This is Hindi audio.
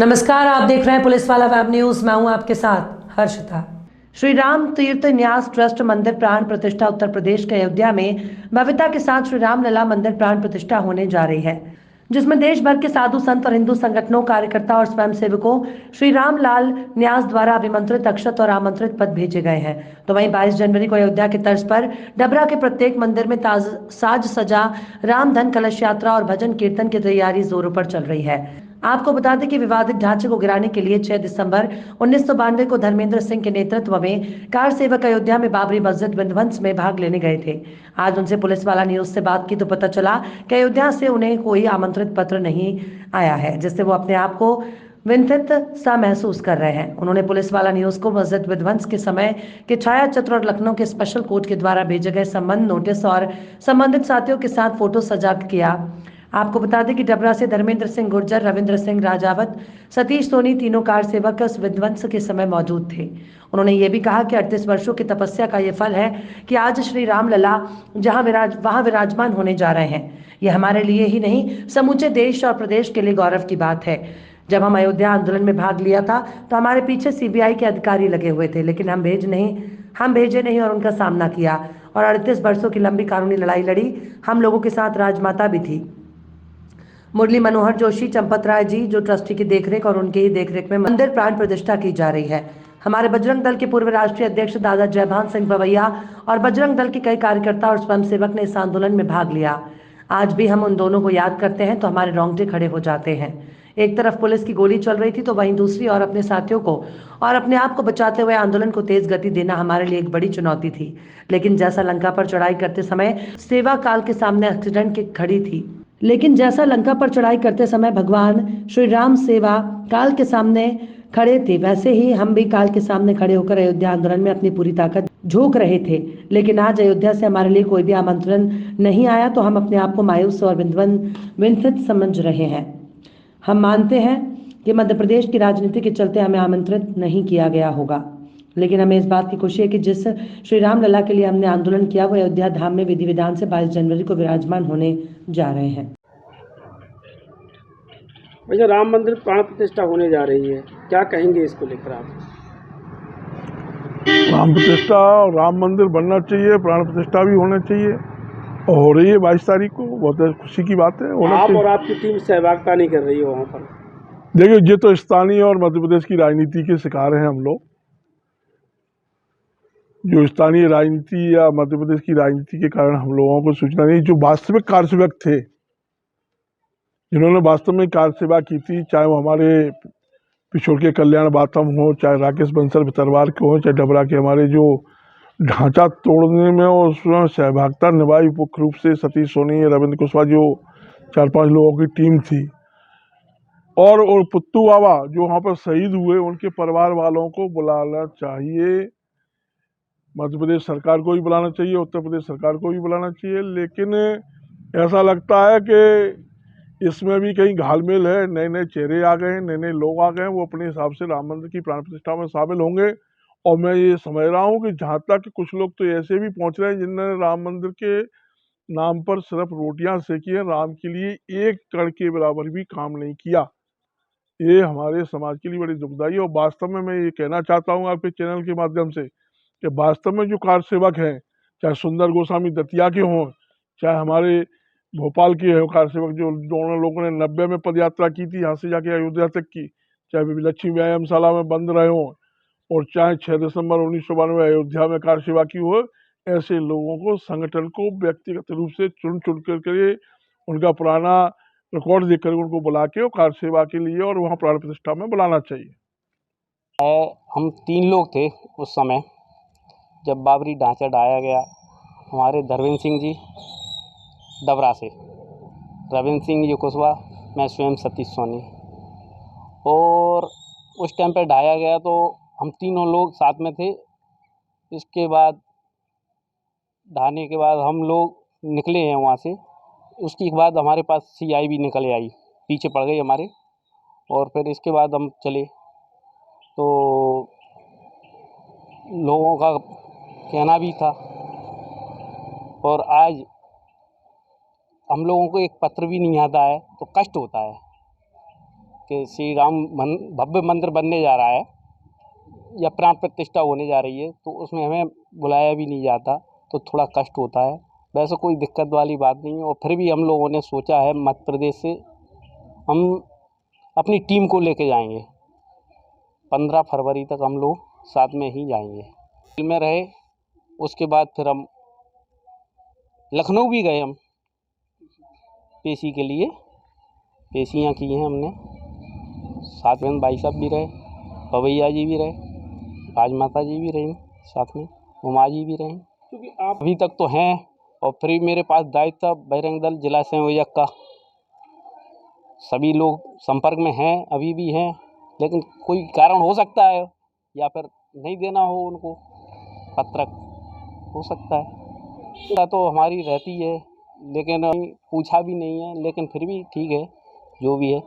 नमस्कार, आप देख रहे हैं पुलिस वाला वेब न्यूज। मैं हूं आपके साथ हर्षिता। श्री राम तीर्थ न्यास ट्रस्ट मंदिर प्राण प्रतिष्ठा उत्तर प्रदेश के अयोध्या में भव्यता के साथ श्री राम लला मंदिर प्राण प्रतिष्ठा होने जा रही है, जिसमें देश भर के साधु संत और हिंदू संगठनों, कार्यकर्ता और स्वयं सेवकों श्री राम लाल न्यास द्वारा अभिमंत्रित अक्षत और आमंत्रित पद भेजे गए हैं। तो वहीं 22 जनवरी को अयोध्या के तर्ज पर डबरा के प्रत्येक मंदिर में साज सजा राम धन कलश यात्रा और भजन कीर्तन की तैयारी जोरों पर चल रही है। आपको बता दें कि विवादित ढांचे को गिराने के लिए 6 दिसंबर 1992 को धर्मेंद्र सिंह के नेतृत्व में कार सेवक अयोध्या में बाबरी मस्जिद विध्वंस में भाग लेने गए थे। आज उनसे पुलिस वाला न्यूज से बात की तो पता चला कि अयोध्या से उन्हें कोई आमंत्रित पत्र नहीं आया है, जिससे वो अपने आप को विंथित सा महसूस कर रहे हैं। उन्होंने पुलिस वाला न्यूज को मस्जिद विध्वंस के समय के छाया चित्र और लखनऊ के स्पेशल कोर्ट के द्वारा भेजे गए संबंध नोटिस और संबंधित साथियों के साथ फोटो सजा किया। आपको बता दें कि डबरा से धर्मेंद्र सिंह गुर्जर, रविंद्र सिंह राजावत, सतीश सोनी तीनों कार सेवक उस विध्वंस के समय मौजूद थे। उन्होंने ये भी कहा कि 38 वर्षों की तपस्या का ये फल है कि आज श्री राम लला वहां विराजमान होने जा रहे हैं। ये हमारे लिए ही नहीं, समूचे देश और प्रदेश के लिए गौरव की बात है। जब हम अयोध्या आंदोलन में भाग लिया था तो हमारे पीछे सीबीआई के अधिकारी लगे हुए थे, लेकिन हम भेजे नहीं और उनका सामना किया और 38 वर्षों की लंबी कानूनी लड़ाई लड़ी। हम लोगों के साथ राजमाता भी थी, मुरली मनोहर जोशी, चंपत राय जी, जो ट्रस्टी की देखरेख और उनके ही देखरेख में मंदिर प्राण प्रतिष्ठा की जा रही है। हमारे बजरंग दल के पूर्व राष्ट्रीय अध्यक्ष दादा जयभान सिंह पवैया और बजरंग दल के कई कार्यकर्ता और स्वयंसेवक ने इस आंदोलन में भाग लिया। आज भी हम उन दोनों को याद करते हैं तो हमारे रोंगटे खड़े हो जाते हैं। एक तरफ पुलिस की गोली चल रही थी तो वहीं दूसरी ओर अपने साथियों को और अपने आप को बचाते हुए आंदोलन को तेज गति देना हमारे लिए एक बड़ी चुनौती थी। लेकिन जैसा लंका पर चढ़ाई करते समय सेवा काल के सामने एक्सीडेंट की खड़ी थी लेकिन जैसा लंका पर चढ़ाई करते समय भगवान श्री राम सेवा काल के सामने खड़े थे, वैसे ही हम भी काल के सामने खड़े होकर अयोध्या आंदोलन में अपनी पूरी ताकत झोंक रहे थे। लेकिन आज अयोध्या से हमारे लिए कोई भी आमंत्रण नहीं आया तो हम अपने आप को मायूस और विंथित समझ रहे हैं। हम मानते हैं कि मध्य प्रदेश की राजनीति के चलते हमें आमंत्रित नहीं किया गया होगा, लेकिन हमें इस बात की खुशी है कि जिस श्री राम लला के लिए हमने आंदोलन किया वो अयोध्या धाम में विधि विधान से 22 जनवरी को विराजमान होने जा रहे हैं। वैसे राम मंदिर प्राण प्रतिष्ठा होने जा रही है, क्या कहेंगे इसको लेकर आप? राम प्रतिष्ठा और राम मंदिर बनना चाहिए, प्राण प्रतिष्ठा भी होना चाहिए और हो रही है 22 तारीख को। बहुत खुशी की बात है। आप और आपकी टीम सहभागिता नहीं कर रही है वहाँ पर? देखिए, ये तो स्थानीय और मध्य प्रदेश की राजनीति के शिकार हैं हम लोग। जो स्थानीय राजनीति या मध्य प्रदेश की राजनीति के कारण हम लोगों को सूचना नहीं। जो वास्तविक कार्यसेवक थे, जिन्होंने वास्तव में कार सेवा की थी, चाहे वो हमारे पिछोड़ के कल्याण बातम हो, चाहे राकेश बंसल भितरवार के हो, चाहे डबरा के हमारे जो ढांचा तोड़ने में और उसमें सहभागिता निभाई मुख्य रूप से सतीश सोनी, रविंद्र कुशवाहा, जो 4-5 लोगों की टीम थी, और पुत्तू बाबा जो वहाँ पर शहीद हुए, उनके परिवार वालों को बुलाना चाहिए। मध्य प्रदेश सरकार को भी बुलाना चाहिए, उत्तर प्रदेश सरकार को भी बुलाना चाहिए। लेकिन ऐसा लगता है कि इसमें भी कहीं घालमेल है। नए नए चेहरे आ गए हैं, नए नए लोग आ गए हैं, वो अपने हिसाब से राम मंदिर की प्राण प्रतिष्ठा में शामिल होंगे। और मैं ये समझ रहा हूँ कि जहाँ तक कुछ लोग तो ऐसे भी पहुँच रहे हैं जिन्होंने राम मंदिर के नाम पर सिर्फ रोटियां सेकी हैं, राम के लिए एक कण के बराबर भी काम नहीं किया। ये हमारे समाज के लिए बड़ी दुखदाई है। और वास्तव में मैं ये कहना चाहता हूँ आपके चैनल के माध्यम से कि वास्तव में जो कार सेवक हैं, चाहे सुंदर गोस्वामी दतिया के हों, चाहे हमारे भोपाल के हैं कार सेवक, जो दोनों लोगों ने 90 में पद यात्रा की थी यहाँ से जाके अयोध्या तक की, चाहे लक्ष्मी व्यायामशाला में बंद रहे हों, और चाहे 6 दिसंबर 1992 अयोध्या में कार सेवा की हो, ऐसे लोगों को, संगठन को व्यक्तिगत रूप से चुन करके उनका पुराना रिकॉर्ड देख कर उनको बुला के और कार सेवा के लिए और वहाँ प्राण प्रतिष्ठा में बुलाना चाहिए। हम 3 लोग थे उस समय जब बाबरी ढांचा ढाया गया। हमारे धर्मेंद्र सिंह जी डबरा से, रविंद्र सिंह जी कुशवाहा, मैं स्वयं सतीश सोनी, और उस टाइम पे ढाया गया तो हम तीनों लोग साथ में थे। इसके बाद ढाने के बाद हम लोग निकले हैं वहाँ से। उसके बाद हमारे पास सीआई भी निकल आई, पीछे पड़ गई हमारे, और फिर इसके बाद हम चले तो लोगों का कहना भी था। और आज हम लोगों को एक पत्र भी नहीं आता है तो कष्ट होता है कि श्री राम भव्य मंदिर बनने जा रहा है या प्राण प्रतिष्ठा होने जा रही है, तो उसमें हमें बुलाया भी नहीं जाता, तो थोड़ा कष्ट होता है। वैसे कोई दिक्कत वाली बात नहीं है। और फिर भी हम लोगों ने सोचा है मध्य प्रदेश से हम अपनी टीम को लेके जाएंगे। 15 फरवरी तक हम लोग साथ में ही जाएंगे। दिल में रहे, उसके बाद फिर हम लखनऊ भी गए, हम पेशी के लिए पेशियाँ की हैं हमने। साथ में भाई साहब भी रहे, पवैया जी भी रहे, राजमाता जी भी रही साथ में, उमा जी भी रहीं। क्योंकि आप अभी तक तो हैं, और फिर मेरे पास दायित्व था बजरंग दल जिला संयोजक का। सभी लोग संपर्क में हैं, अभी भी हैं, लेकिन कोई कारण हो सकता है या फिर नहीं देना हो उनको पत्रक, हो सकता है। तो हमारी रहती है, लेकिन पूछा भी नहीं है, लेकिन फिर भी ठीक है जो भी है।